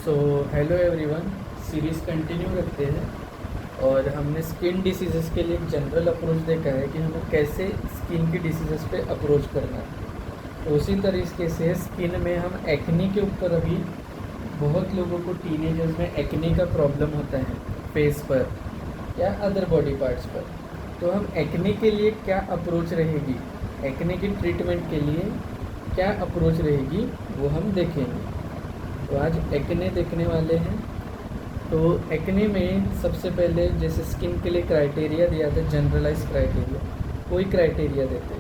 So hello everyone, series continue रखते हैं और हमने स्किन डिसीज़ेस के लिए एक जनरल अप्रोच देखा है कि हमें कैसे स्किन की डिसीज़ेस पे अप्रोच करना है। तो उसी तरीके से स्किन में हम एक्ने के ऊपर अभी बहुत लोगों को टीनेजर्स में एक्ने का प्रॉब्लम होता है फेस पर या अदर बॉडी पार्ट्स पर। तो हम एक्ने के लिए क्या अप्रोच रहेगी, एक्ने की ट्रीटमेंट के लिए क्या अप्रोच रहेगी वो हम देखेंगे। तो आज एक्ने देखने वाले हैं। तो एक्ने में सबसे पहले जैसे स्किन के लिए क्राइटेरिया दिया था, जनरलाइज क्राइटेरिया, कोई क्राइटेरिया देते,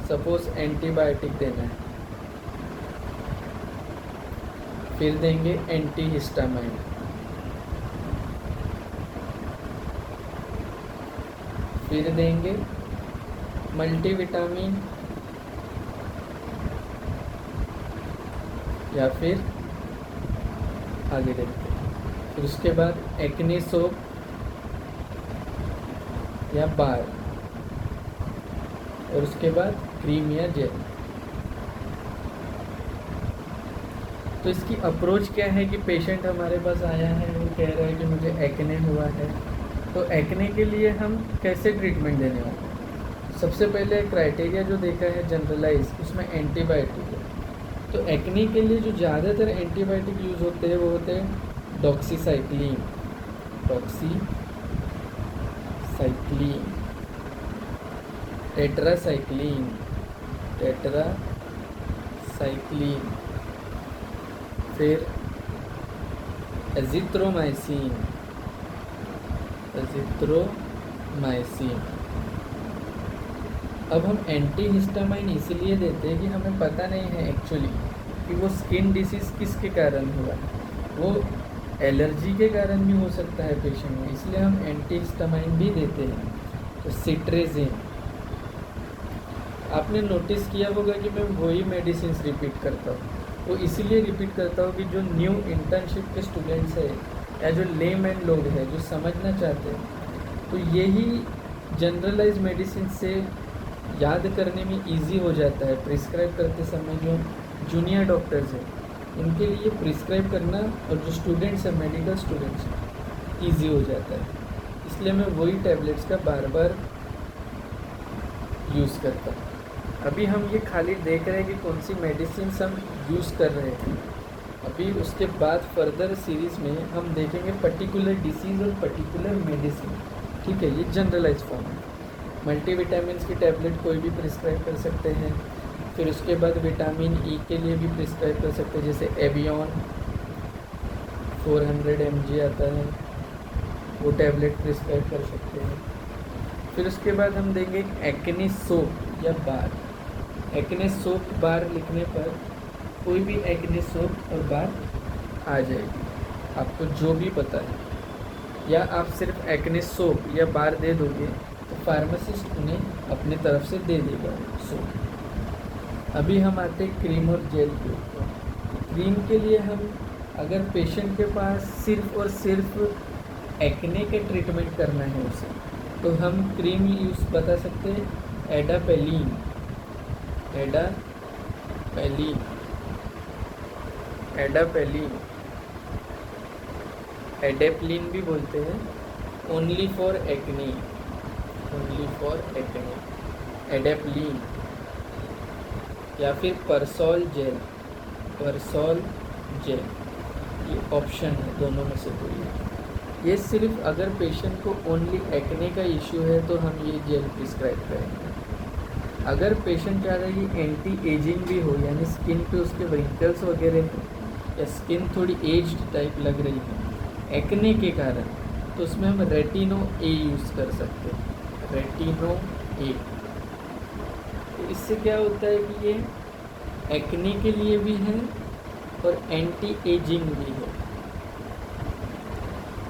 सपोज एंटीबायोटिक देना है, फिर देंगे एंटीहिस्टामाइन, फिर देंगे मल्टीविटामिन या फिर आगे देखते हैं। फिर उसके बाद एक्ने सोप या बार, और उसके बाद क्रीम या जेल। तो इसकी अप्रोच क्या है कि पेशेंट हमारे पास आया है, वो कह रहा है कि मुझे एक्ने हुआ है। तो एक्ने के लिए हम कैसे ट्रीटमेंट देने वाले हैं? सबसे पहले क्राइटेरिया जो देखा है जनरलाइज, उसमें एंटीबायोटिक है। तो एक्ने के लिए जो ज़्यादातर एंटीबायोटिक यूज़ होते हैं वो होते हैं डॉक्सीसाइक्लिन, टेट्रासाइक्लिन, फिर एजिथ्रोमाइसिन। अब हम एंटीहिस्टामाइन इसलिए देते हैं कि हमें पता नहीं है एक्चुअली कि वो स्किन डिसीज़ किसके कारण हुआ है। वो एलर्जी के कारण भी हो सकता है पेशेंट में, इसलिए हम एंटीहिस्टामाइन भी देते हैं। तो सिट्रेजिन, आपने नोटिस किया होगा कि मैं वही मेडिसिन रिपीट करता हूँ। वो इसीलिए रिपीट करता हूँ कि जो न्यू इंटर्नशिप के स्टूडेंट्स हैं या जो लेमैन लोग हैं जो समझना चाहते हैं, तो यही जनरलाइज मेडिसिन से याद करने में इजी हो जाता है। प्रिस्क्राइब करते समय जो जूनियर डॉक्टर्स हैं इनके लिए प्रिस्क्राइब करना और जो स्टूडेंट्स हैं, मेडिकल स्टूडेंट्स, इजी हो जाता है। इसलिए मैं वही टैबलेट्स का बार बार यूज़ करता हूँ। अभी हम ये खाली देख रहे हैं कि कौन सी मेडिसिन हम यूज़ कर रहे हैं। अभी उसके बाद फर्दर सीरीज़ में हम देखेंगे पर्टिकुलर डिसीज़ और पर्टिकुलर मेडिसिन। ठीक है, ये जनरलाइज फॉर्म है। मल्टीविटामिन की टैबलेट कोई भी प्रिस्क्राइब कर सकते हैं। फिर उसके बाद विटामिन ई के लिए भी प्रिस्क्राइब कर सकते हैं, जैसे एवियन 400 mg आता है, वो टैबलेट प्रिस्क्राइब कर सकते हैं। फिर उसके बाद हम देंगे एक्ने सोप या बार। एक्ने सोप बार लिखने पर कोई भी एक्ने सोप और बार आ जाएगी, आपको जो भी पता है। या आप सिर्फ एक्ने सोप या बार दे दोगे तो फार्मासिस्ट उन्हें अपने तरफ से दे देगा सोप। अभी हम आते हैं क्रीम और जेल के ऊपर। क्रीम के लिए हम, अगर पेशेंट के पास सिर्फ और सिर्फ एक्ने के ट्रीटमेंट करना है उसे, तो हम क्रीम यूज़ बता सकते हैं एडापेलिन, एडेप्लिन भी बोलते हैं, ओनली फॉर एक्ने, एडेप्लिन, या फिर परसोल जेल, ये ऑप्शन है, दोनों में से कोई है। ये सिर्फ अगर पेशेंट को ओनली एक्ने का इश्यू है तो हम ये जेल प्रिस्क्राइब करेंगे। अगर पेशेंट चाह रहा है कि एंटी एजिंग भी हो, यानी स्किन पे उसके व्रिंकल्स वगैरह हैं या स्किन थोड़ी एज्ड टाइप लग रही है एक्ने के कारण, तो उसमें हम रेटिनो ए यूज़ कर सकते हैं, रेटिनो ए। तो इससे क्या होता है कि ये एक्ने के लिए भी है और एंटी एजिंग भी है।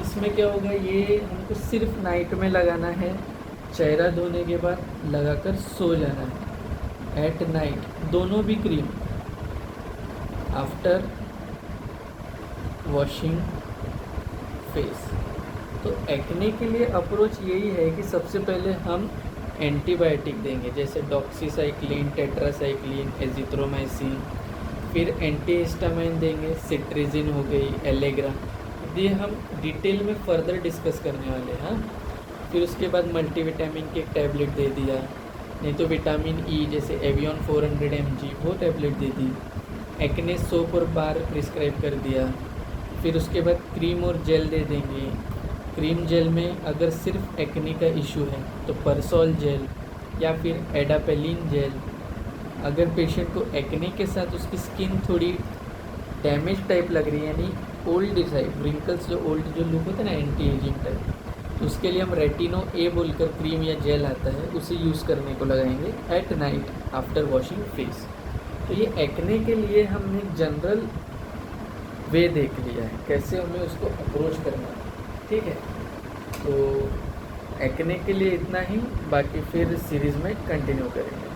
इसमें क्या होगा, ये हमको सिर्फ नाइट में लगाना है, चेहरा धोने के बाद लगाकर सो जाना है, एट नाइट, दोनों भी क्रीम, आफ्टर वॉशिंग फेस। तो एक्ने के लिए अप्रोच यही है कि सबसे पहले हम एंटीबायोटिक देंगे, जैसे डॉक्सीसाइक्लिन, टेट्रासाइक्लिन, एजिथ्रोमाइसिन। फिर एंटीहिस्टामाइन देंगे, सिट्रिजिन हो गई, एलेग्रा, ये हम डिटेल में फर्दर डिस्कस करने वाले हैं। फिर उसके बाद मल्टीविटामिन की एक टैबलेट दे दिया, नहीं तो विटामिन ई जैसे एवियन 400 mg वो टैबलेट दे दी। एक्ने सोप और बार प्रिस्क्राइब कर दिया। फिर उसके बाद क्रीम और जेल दे देंगे। क्रीम जेल में अगर सिर्फ एक्ने का इशू है तो परसोल जेल या फिर एडापेलिन जेल। अगर पेशेंट को एक्ने के साथ उसकी स्किन थोड़ी डैमेज टाइप लग रही है, यानी ओल्ड टाइप रिंकल्स, जो ओल्ड जो लुक होता है ना एंटी एजिंग टाइप, तो उसके लिए हम रेटिनो ए बोलकर क्रीम या जेल आता है, उसे यूज़ करने को लगाएंगे at night after washing face. तो ये एक्ने के लिए हमने जनरल वे देख लिया है कैसे हमें उसको अप्रोच करना है, ठीक है। तो एक्ने के लिए इतना ही, बाकी फिर सीरीज़ में कंटिन्यू करेंगे।